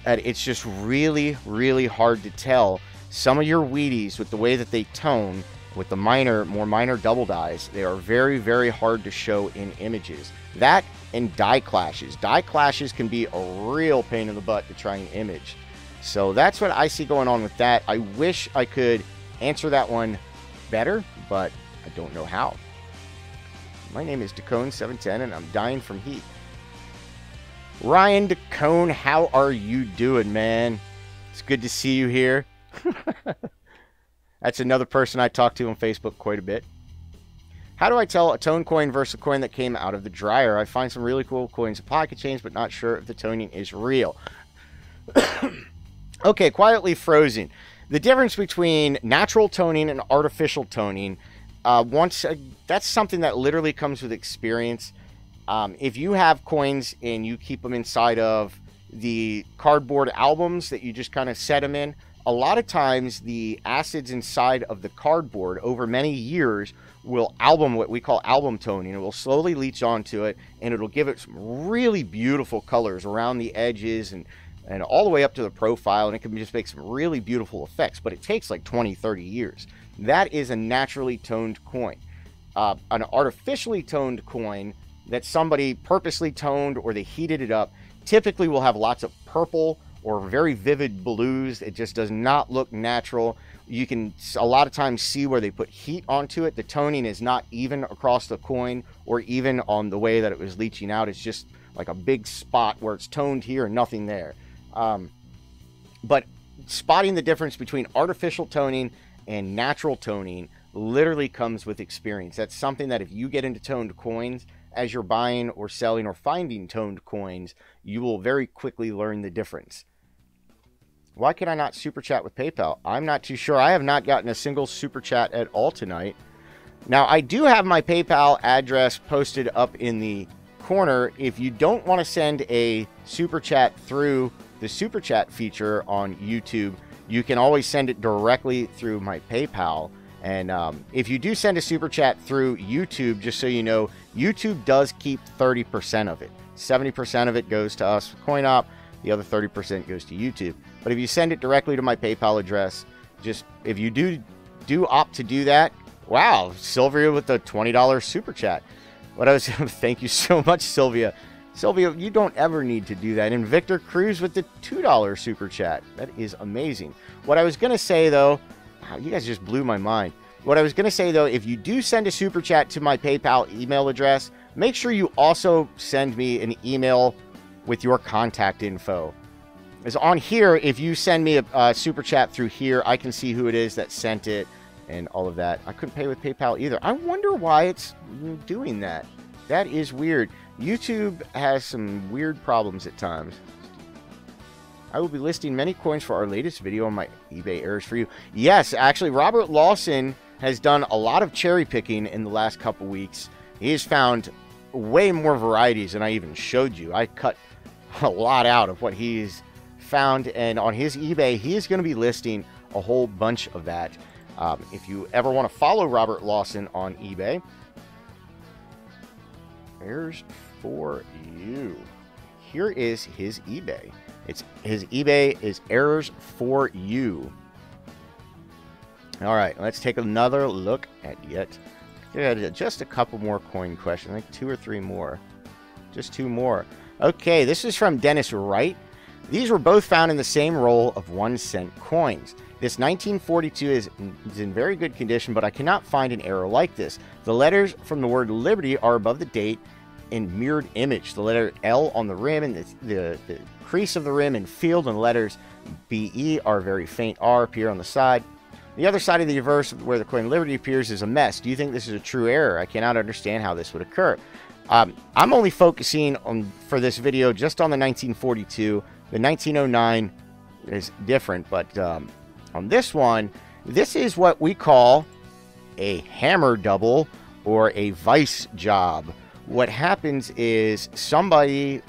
And it's just really, really hard to tell. Some of your Wheaties, with the way that they tone, with the more minor double dies, they are very, very hard to show in images. That and die clashes. Die clashes can be a real pain in the butt to try and image. So that's what I see going on with that. I wish I could answer that one better, but I don't know how. My name is Dacone710, and I'm dying from heat. Ryan Dacone, how are you doing, man? It's good to see you here. That's another person I talk to on Facebook quite a bit. How do I tell a tone coin versus a coin that came out of the dryer? I find some really cool coins in pocket chains, but not sure if the toning is real. Okay, quietly frozen. The difference between natural toning and artificial toning, that's something that literally comes with experience. If you have coins and you keep them inside of the cardboard albums that you just kind of set them in, a lot of times the acids inside of the cardboard over many years will album, what we call album toning. It will slowly leach onto it, and it'll give it some really beautiful colors around the edges and all the way up to the profile, and it can just make some really beautiful effects, but it takes like 20-30 years. That is a naturally toned coin. An artificially toned coin that somebody purposely toned or they heated it up typically will have lots of purple or very vivid blues. It just does not look natural. You can a lot of times see where they put heat onto it. The toning is not even across the coin or even on the way that it was leaching out. It's just like a big spot where it's toned here and nothing there. But spotting the difference between artificial toning and natural toning literally comes with experience. That's something that if you get into toned coins, as you're buying or selling or finding toned coins, you will very quickly learn the difference. Why can I not super chat with PayPal? I'm not too sure. I have not gotten a single super chat at all tonight. Now, I do have my PayPal address posted up in the corner. If you don't want to send a super chat through the super chat feature on YouTube, you can always send it directly through my PayPal. And if you do send a super chat through YouTube, just so you know, YouTube does keep 30% of it. 70% of it goes to us, Coin Opp. The other 30% goes to YouTube. But if you send it directly to my PayPal address, just if you do opt to do that, wow, Sylvia with the $20 super chat. Thank you so much, Sylvia. Sylvia, you don't ever need to do that. And Victor Cruz with the $2 super chat. That is amazing. What I was going to say, though, wow, you guys just blew my mind. What I was going to say, though, if you do send a super chat to my PayPal email address, make sure you also send me an email with your contact info. Because on here, if you send me a super chat through here, I can see who it is that sent it and all of that. I couldn't pay with PayPal either. I wonder why it's doing that. That is weird. YouTube has some weird problems at times. I will be listing many coins for our latest video on my eBay errors for you. Yes, actually, Robert Lawson has done a lot of cherry picking in the last couple weeks. He has found way more varieties than I even showed you. I cut a lot out of what he's found, and on his eBay, he is going to be listing a whole bunch of that. If you ever want to follow Robert Lawson on eBay, errors for you. Here is his eBay. His eBay is errors for you. All right, let's take another look at just a couple more coin questions. I think 2 or 3 more. Just 2 more. Okay, this is from Dennis Wright. These were both found in the same roll of 1-cent coins. This 1942 is in very good condition, but I cannot find an error like this. The letters from the word Liberty are above the date in mirrored image. The letter L on the rim and the crease of the rim in field, and the letters BE are very faint R appear on the side. The other side of the reverse where the coin Liberty appears is a mess. Do you think this is a true error? I cannot understand how this would occur. I'm only focusing on, for this video, just on the 1942. The 1909 is different, but on this one, this is what we call a hammer double or a vice job. What happens is somebody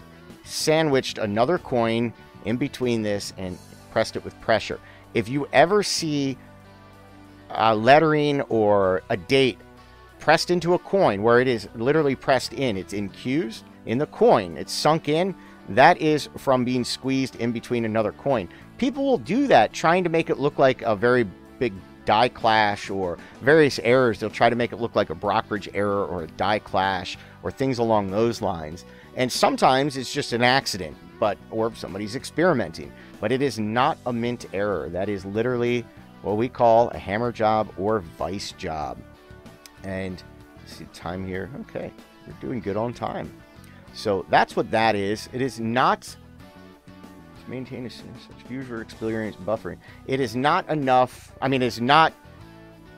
sandwiched another coin in between this and pressed it with pressure. If you ever see lettering or a date pressed into a coin where it is literally pressed in, it's infused in the coin, it's sunk in, that is from being squeezed in between another coin. People will do that trying to make it look like a very big die clash or various errors. They'll try to make it look like a Brockridge error or a die clash or things along those lines. And sometimes it's just an accident, or somebody's experimenting. But it is not a mint error. That is literally what we call a hammer job or vice job. And see time here. Okay, we're doing good on time. So that's what that is. It is not to maintain such user experience buffering. It is not enough. I mean, it's not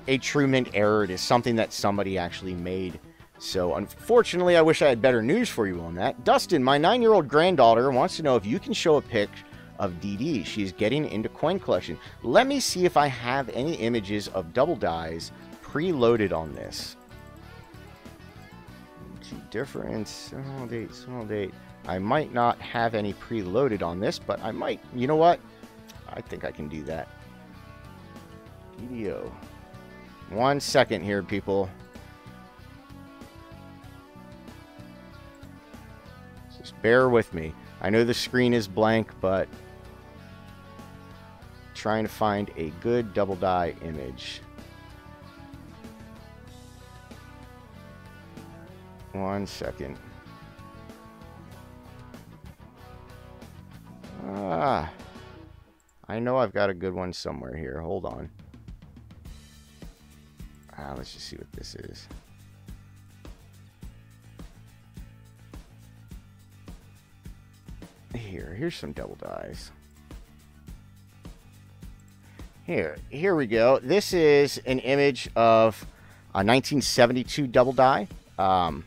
a true mint error. It is something that somebody actually made. So unfortunately, I wish I had better news for you on that. Dustin, my 9-year-old granddaughter wants to know if you can show a pic of DD. She's getting into coin collection. Let me see if I have any images of double dies preloaded on this. Difference, small date. I might not have any preloaded on this, but I might. You know what? I think I can do that. DDO. 1 second here, people. Just bear with me. I know the screen is blank, but trying to find a good double die image. 1 second. I know I've got a good one somewhere here. Hold on. Let's just see what this is. Here's some double dies. Here we go. This is an image of a 1972 double die. I'm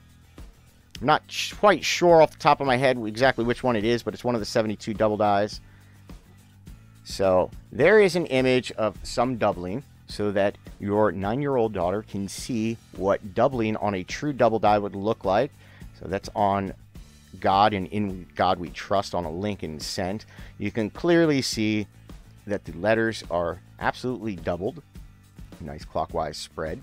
not quite sure off the top of my head exactly which one it is, but it's one of the 72 double dies. So there is an image of some doubling so that your 9-year-old daughter can see what doubling on a true double die would look like. So that's on God and In God We Trust on a link and sent. You can clearly see that the letters are absolutely doubled. Nice clockwise spread.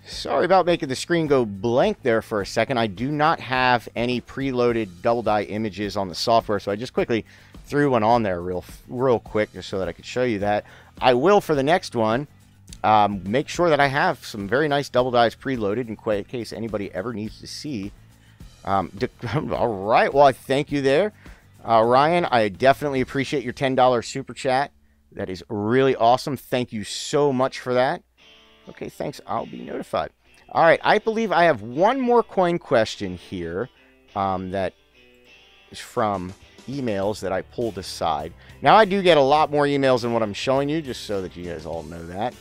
Sorry about making the screen go blank there for a second. I do not have any preloaded double die images on the software, so I just quickly threw one on there real quick just so that I could show you that. I will for the next one. Make sure that I have some very nice double dies preloaded in case anybody ever needs to see. All right, well, I thank you there. Ryan, I definitely appreciate your $10 super chat. That is really awesome. Thank you so much for that. Okay, thanks. I'll be notified. All right, I believe I have one more coin question here that is from emails that I pulled aside. Now, I do get a lot more emails than what I'm showing you, just so that you guys all know that.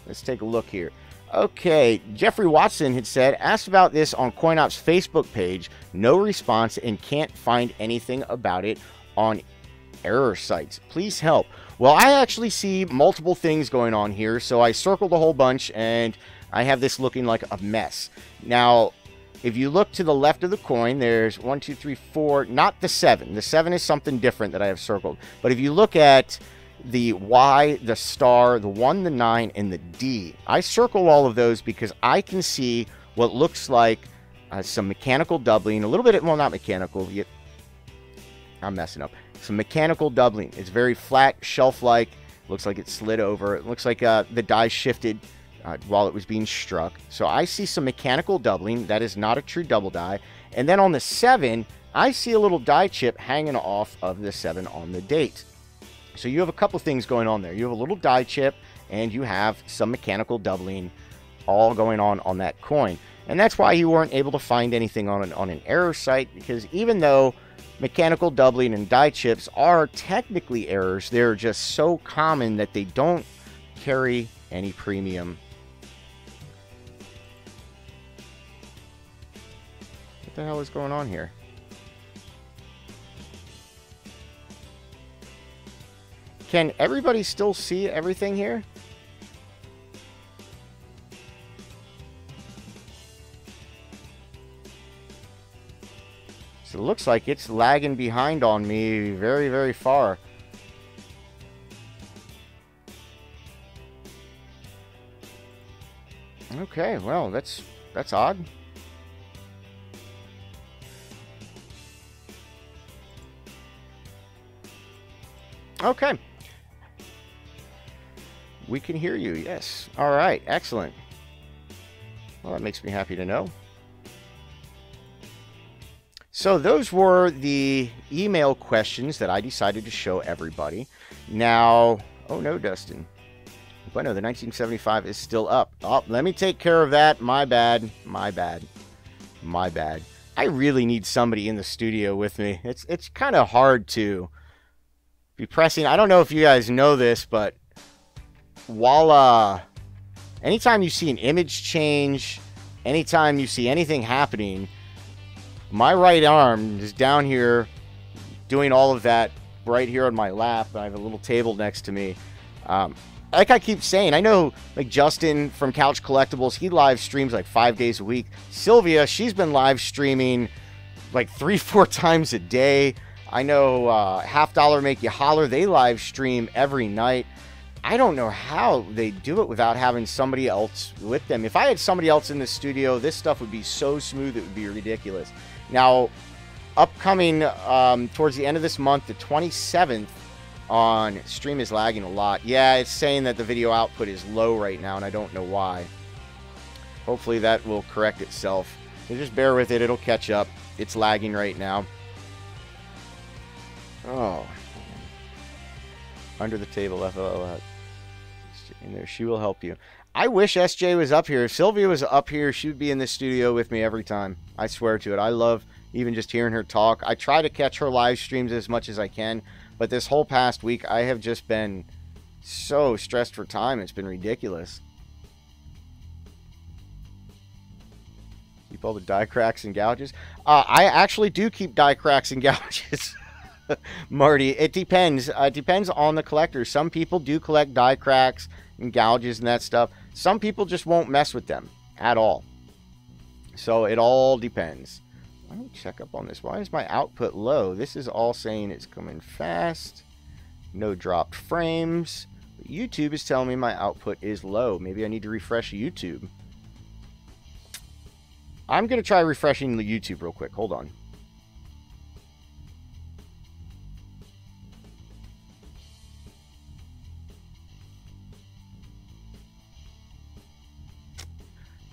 Let's take a look here. Okay, Jeffrey Watson had said, asked about this on Coin Opp's Facebook page. No response and can't find anything about it on error sites. Please help. Well, I actually see multiple things going on here, so I circled a whole bunch, and I have this looking like a mess. Now, if you look to the left of the coin, there's 1, 2, 3, 4, not the 7. The 7 is something different that I have circled. But if you look at the Y, the star, the 1, the 9, and the D, I circle all of those because I can see what looks like some mechanical doubling, a little bit, well, not mechanical, I'm messing up. Some mechanical doubling. It's very flat, shelf-like. Looks like it slid over. It looks like the die shifted while it was being struck. So I see some mechanical doubling. That is not a true double die. And then on the 7, I see a little die chip hanging off of the 7 on the date. So you have a couple things going on there. You have a little die chip, and you have some mechanical doubling all going on that coin. And that's why you weren't able to find anything on an error site, because even though mechanical doubling and die chips are technically errors, they're just so common that they don't carry any premium. What the hell is going on here? Can everybody still see everything here? So it looks like it's lagging behind on me very, very far. Okay, well, that's odd. Okay. We can hear you, yes. All right, excellent. Well, that makes me happy to know. So those were the email questions that I decided to show everybody. Now, oh no, Dustin. Bueno, the 1975 is still up. Oh, let me take care of that. My bad. My bad. My bad. I really need somebody in the studio with me. It's kind of hard to be pressing. I don't know if you guys know this, but while anytime you see an image change, anytime you see anything happening, my right arm is down here doing all of that right here on my lap. I have a little table next to me. Like I keep saying, I know like Justin from Couch Collectibles, he live streams like 5 days a week. Sylvia, she's been live streaming like 3-4 times a day. I know Half Dollar Make You Holler, they live stream every night. I don't know how they do it without having somebody else with them. If I had somebody else in the studio, this stuff would be so smooth, it would be ridiculous. Now, upcoming towards the end of this month, the 27th, on stream is lagging a lot. Yeah, it's saying that the video output is low right now, and I don't know why. Hopefully that will correct itself. So just bear with it. It'll catch up. It's lagging right now. Oh. Under the table, FLL. In there, she will help you. I wish SJ was up here. If Sylvia was up here, she would be in the studio with me every time. I swear to it. I love even just hearing her talk. I try to catch her live streams as much as I can, but this whole past week, I have just been so stressed for time. It's been ridiculous. Keep all the die cracks and gouges. I actually do keep die cracks and gouges. Marty, it depends. It depends on the collector. Some people do collect die cracks and gouges and that stuff. Some people just won't mess with them at all. So it all depends. Let me check up on this. Why is my output low? This is all saying it's coming fast. No dropped frames. But YouTube is telling me my output is low. Maybe I need to refresh YouTube. I'm going to try refreshing the YouTube real quick. Hold on.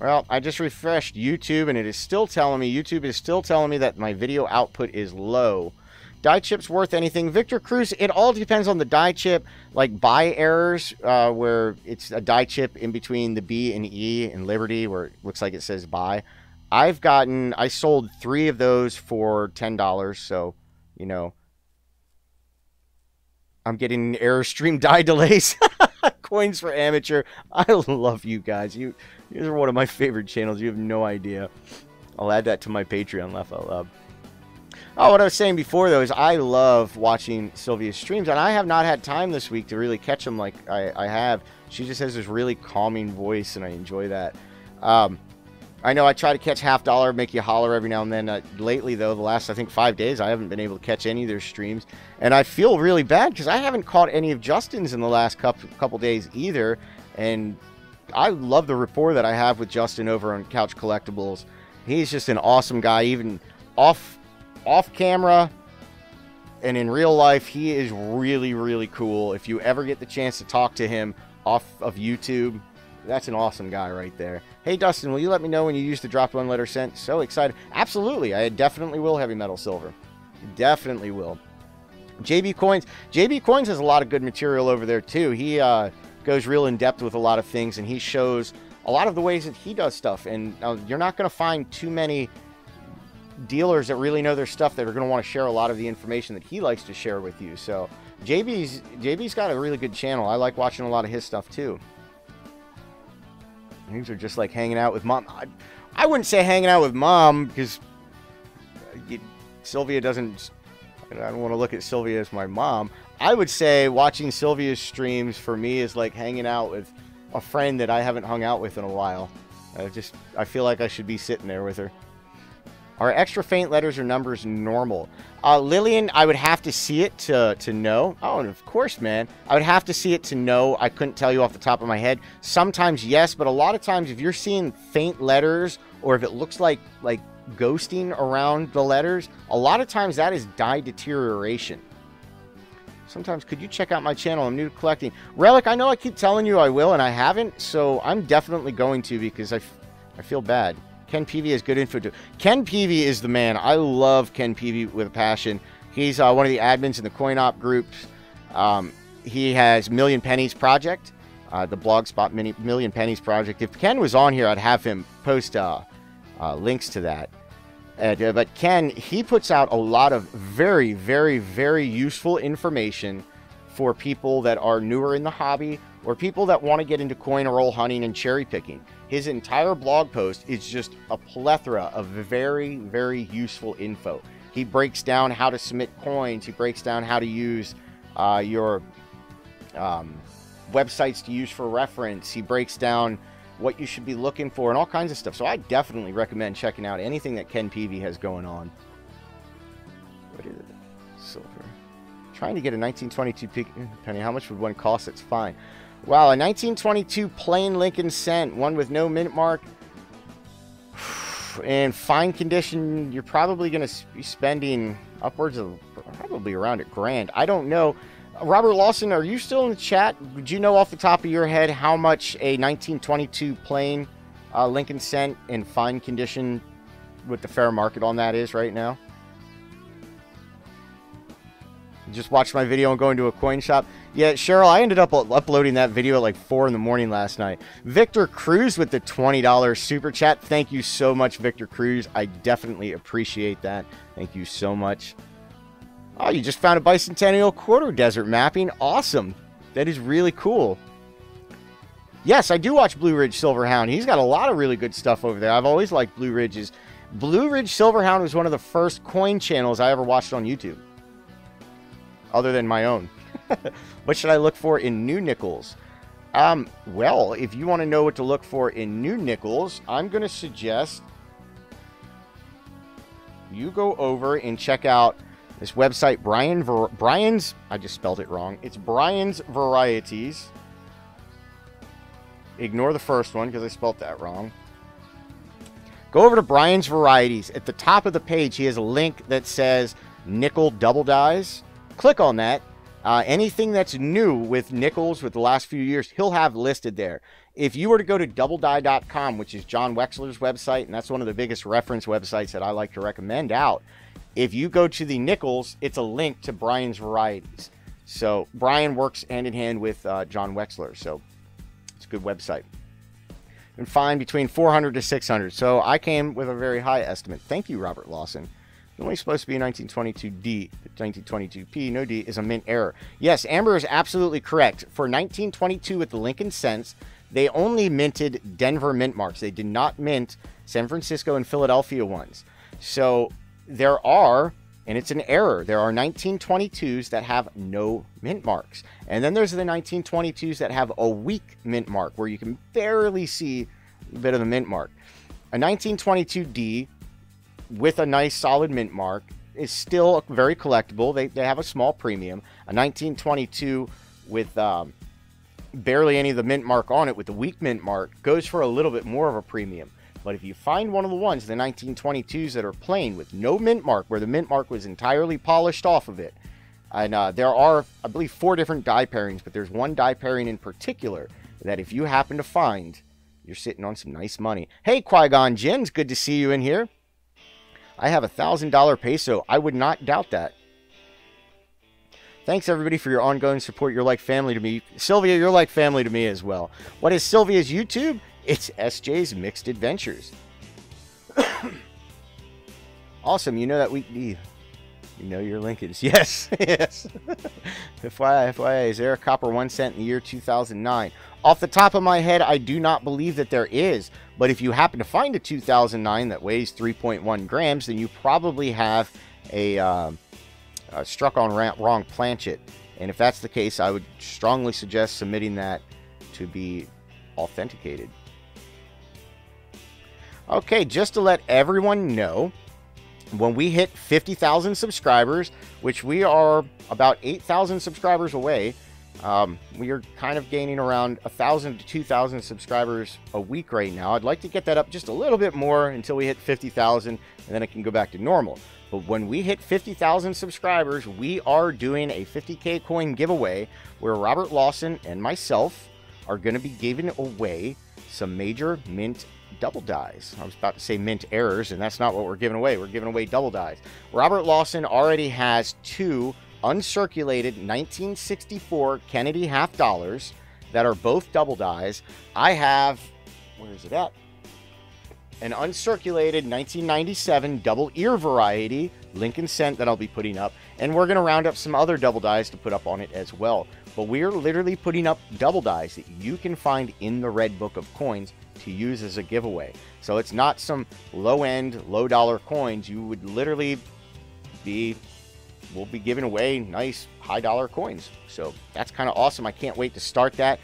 Well, I just refreshed YouTube, and it is still telling me, YouTube is still telling me that my video output is low. Die chip's worth anything? Victor Cruz, it all depends on the die chip. Like buy errors, where it's a die chip in between the B and E in Liberty, where it looks like it says buy. I sold 3 of those for $10, so, you know, I'm getting error stream die delays. Coins for Amateur. I love you guys. You are one of my favorite channels. You have no idea. I'll add that to my Patreon, Laugh Out Loud. Oh, what I was saying before, though, is I love watching Sylvia's streams, and I have not had time this week to really catch them like I have. She just has this really calming voice, and I enjoy that. I know I try to catch Half Dollar, Make You Holler every now and then. Lately, though, the last, I think, 5 days, I haven't been able to catch any of their streams. And I feel really bad because I haven't caught any of Justin's in the last couple days either. And I love the rapport that I have with Justin over on Couch Collectibles. He's just an awesome guy, even off camera and in real life. He is really, really cool. If you ever get the chance to talk to him off of YouTube, that's an awesome guy right there. Hey, Dustin, will you let me know when you use the dropped 1 letter cent? So excited. Absolutely. I definitely will, Heavy Metal Silver. Definitely will. JB Coins. JB Coins has a lot of good material over there, too. He goes real in-depth with a lot of things, and he shows a lot of the ways that he does stuff. And you're not going to find too many dealers that really know their stuff that are going to want to share a lot of the information that he likes to share with you. So JB's got a really good channel. I like watching a lot of his stuff, too. These are just like hanging out with mom. I wouldn't say hanging out with mom because Sylvia doesn't... I don't want to look at Sylvia as my mom. I would say watching Sylvia's streams for me is like hanging out with a friend that I haven't hung out with in a while. I feel like I should be sitting there with her. Are extra faint letters or numbers normal? Lillian, I would have to see it to know. Oh, and of course, man. I would have to see it to know. I couldn't tell you off the top of my head. Sometimes, yes, but a lot of times, if you're seeing faint letters, or if it looks like ghosting around the letters, a lot of times that is die deterioration. Sometimes, could you check out my channel? I'm new to collecting. Relic, I know I keep telling you I will, and I haven't, so I'm definitely going to because I feel bad. Ken Peavy has good info too. Ken Peavy is the man. I love Ken Peavy with a passion. He's one of the admins in the Coin Opp groups. He has Million Pennies Project, the Blogspot Million Pennies Project. If Ken was on here, I'd have him post links to that. But Ken, he puts out a lot of very, very, very useful information for people that are newer in the hobby or people that want to get into coin roll hunting and cherry picking. His entire blog post is just a plethora of very, very useful info. He breaks down how to submit coins. He breaks down how to use your websites to use for reference. He breaks down what you should be looking for and all kinds of stuff. So I definitely recommend checking out anything that Ken Peavy has going on. What is it? Silver. Trying to get a 1922 penny. How much would one cost? It's fine. Wow, a 1922 plain Lincoln cent, one with no mint mark, in fine condition. You're probably going to be spending upwards of probably around $1,000. I don't know. Robert Lawson, are you still in the chat? Would you know off the top of your head how much a 1922 plain Lincoln cent in fine condition with the fair market on that is right now? You just watched my video and going to a coin shop. Yeah, Cheryl, I ended up uploading that video at like 4 in the morning last night. Victor Cruz with the $20 super chat. Thank you so much, Victor Cruz. I definitely appreciate that. Thank you so much. Oh, you just found a bicentennial quarter desert mapping. Awesome. That is really cool. Yes, I do watch Blue Ridge Silverhound. He's got a lot of really good stuff over there. I've always liked Blue Ridge's. Blue Ridge Silverhound was one of the first coin channels I ever watched on YouTube. Other than my own. What should I look for in new nickels? Well, if you want to know what to look for in new nickels, I'm going to suggest you go over and check out this website, Brian's, I just spelled it wrong. It's Brian's Varieties. Ignore the first one because I spelled that wrong. Go over to Brian's Varieties. At the top of the page, he has a link that says nickel double dies. Click on that. Anything that's new with nickels with the last few years, he'll have listed there. If you were to go to doubledie.com, which is John Wexler's website, and that's one of the biggest reference websites that I like to recommend out, if you go to the nickels, it's a link to Brian's varieties. So Brian works hand in hand with John Wexler, so it's a good website. And find between 400 to 600. So I came with a very high estimate. Thank you, Robert Lawson. It's only supposed to be a 1922D, but 1922P, no D, is a mint error. Yes, Amber is absolutely correct. For 1922 with the Lincoln Cents, they only minted Denver mint marks. They did not mint San Francisco and Philadelphia ones. So there are, and it's an error, there are 1922s that have no mint marks. And then there's the 1922s that have a weak mint mark, where you can barely see a bit of the mint mark. A 1922D with a nice solid mint mark is still very collectible. They have a small premium. A 1922 with barely any of the mint mark on it, with the weak mint mark, goes for a little bit more of a premium. But if you find one of the ones, the 1922s that are plain with no mint mark, where the mint mark was entirely polished off of it, and there are, I believe, 4 different die pairings, but there's one die pairing in particular that if you happen to find, you're sitting on some nice money. Hey, Qui-Gon Jinn's, good to see you in here. I have $1,000 peso. I would not doubt that. Thanks, everybody, for your ongoing support. You're like family to me. Sylvia, you're like family to me as well. What is Sylvia's YouTube? It's SJ's Mixed Adventures. Awesome. You know that you know your Lincolns. Yes. Yes. FYI, is there a copper 1 cent in the year 2009? Off the top of my head, I do not believe that there is. But if you happen to find a 2009 that weighs 3.1 grams, then you probably have a struck on wrong planchet. And if that's the case, I would strongly suggest submitting that to be authenticated. Okay, just to let everyone know, when we hit 50,000 subscribers, which we are about 8,000 subscribers away, we are kind of gaining around 1,000 to 2,000 subscribers a week right now. I'd like to get that up just a little bit more until we hit 50,000, and then it can go back to normal. But when we hit 50,000 subscribers, we are doing a 50K coin giveaway where Robert Lawson and myself are going to be giving away some major mint double dies. I was about to say mint errors, and that's not what we're giving away. We're giving away double dies. Robert Lawson already has 2 uncirculated 1964 Kennedy half dollars that are both double dies. I have, where is it at? An uncirculated 1997 double ear variety Lincoln Cent that I'll be putting up, and we're going to round up some other double dies to put up on it as well. But we're literally putting up double dies that you can find in the Red Book of Coins to use as a giveaway. So it's not some low-end, low-dollar coins. You would literally we'll be giving away nice high-dollar coins. So that's kind of awesome. I can't wait to start that.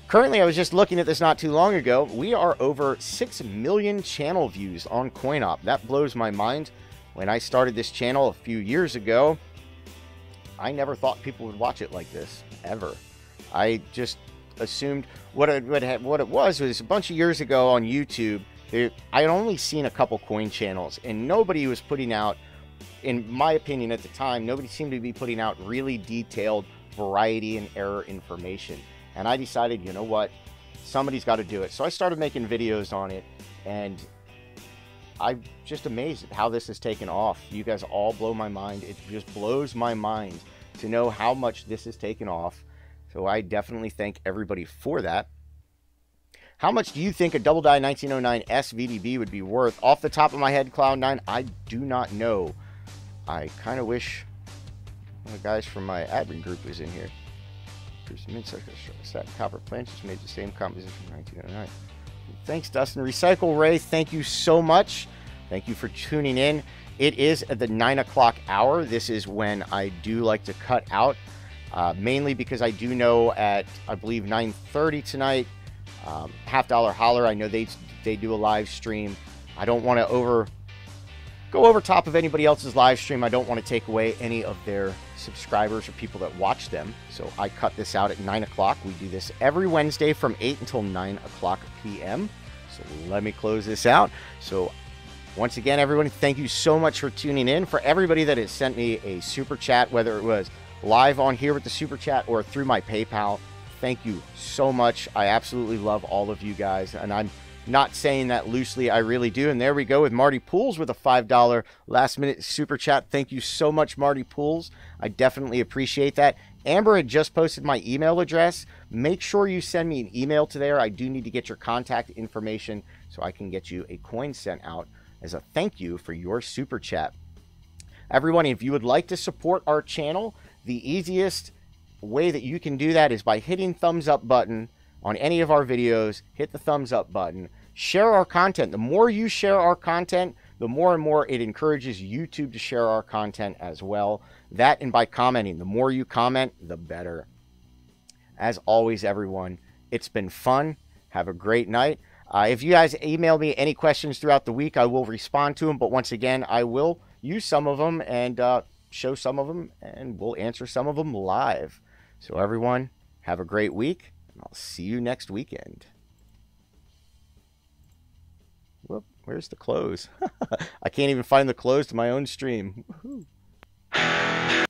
Currently, I was just looking at this not too long ago. We are over 6 million channel views on Coin Opp. That blows my mind. When I started this channel a few years ago, I never thought people would watch it like this, ever. I just assumed what it was a bunch of years ago on YouTube. I had only seen a couple coin channels, and nobody was putting out, in my opinion at the time, nobody seemed to be putting out really detailed variety and error information. And I decided, you know what, somebody's got to do it. So I started making videos on it, and I'm just amazed at how this has taken off. You guys all blow my mind. It just blows my mind to know how much this has taken off. So I definitely thank everybody for that. How much do you think a double die 1909 SVDB would be worth? Off the top of my head, Cloud9, I do not know. I kind of wish one of the guys from my admin group was in here. Set copper planches made the same composition in 1909. Thanks, Dustin. Recycle Ray, thank you so much. Thank you for tuning in. It is at the 9 o'clock hour. This is when I do like to cut out, mainly because I do know at, I believe, 9:30 tonight, Half Dollar Holler, I know they do a live stream. I don't want to go over top of anybody else's live stream. I don't want to take away any of their subscribers or people that watch them. So I cut this out at 9 o'clock. We do this every Wednesday from 8 until 9 o'clock p.m. So let me close this out. So once again, everyone, thank you so much for tuning in. For everybody that has sent me a super chat, whether it was live on here with the Super Chat or through my PayPal, thank you so much. I absolutely love all of you guys, and I'm not saying that loosely. I really do. And there we go with Marty Pools with a $5 last-minute Super Chat. Thank you so much, Marty Pools. I definitely appreciate that. Amber had just posted my email address. Make sure you send me an email to there. I do need to get your contact information so I can get you a coin sent out as a thank you for your Super Chat. Everyone, if you would like to support our channel, the easiest way that you can do that is by hitting thumbs up button on any of our videos. Hit the thumbs up button. Share our content. The more you share our content, the more and more it encourages YouTube to share our content as well. That and by commenting. The more you comment, the better. As always, everyone, it's been fun. Have a great night. If you guys email me any questions throughout the week, I will respond to them. But once again, I will use some of them and show some of them, and we'll answer some of them live. So everyone, have a great week, and I'll see you next weekend. Whoop, where's the close? I can't even find the close to my own stream. Woohoo.